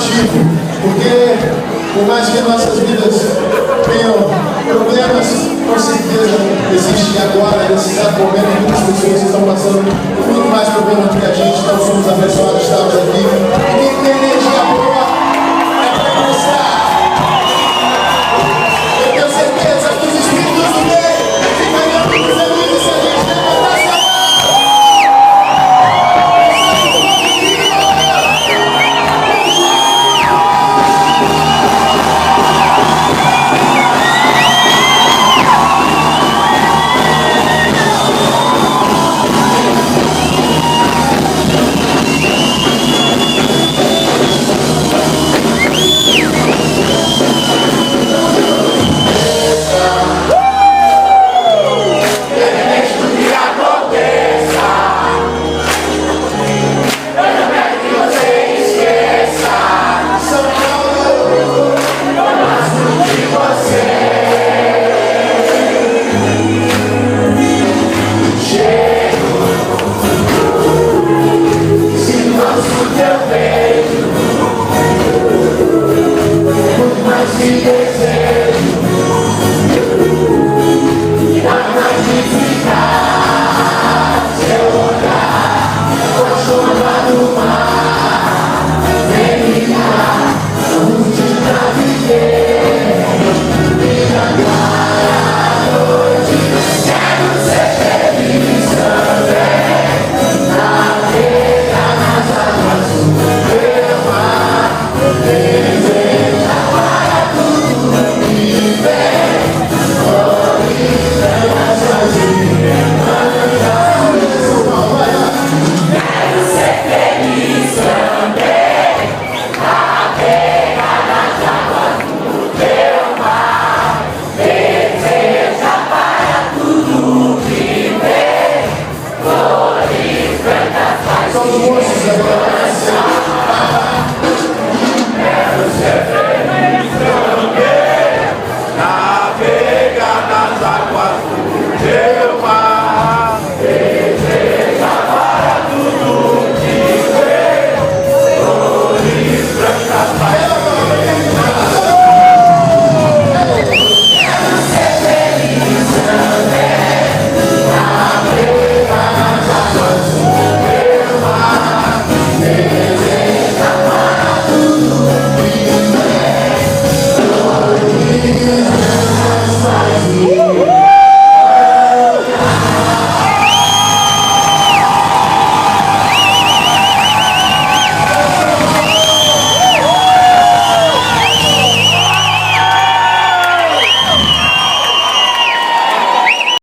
positivo, porque por mais que nossas vidas tenham problemas, com certeza existe agora, nesse exato momento, muitas pessoas que estão passando por muito mais problemas do que a gente, então somos abençoados de estarmos aqui. E quem tem energia boa é para começar. Eu tenho certeza que os espíritos do bem ficariam muito felizes se a gente levantasse a mão. Somos moços agora.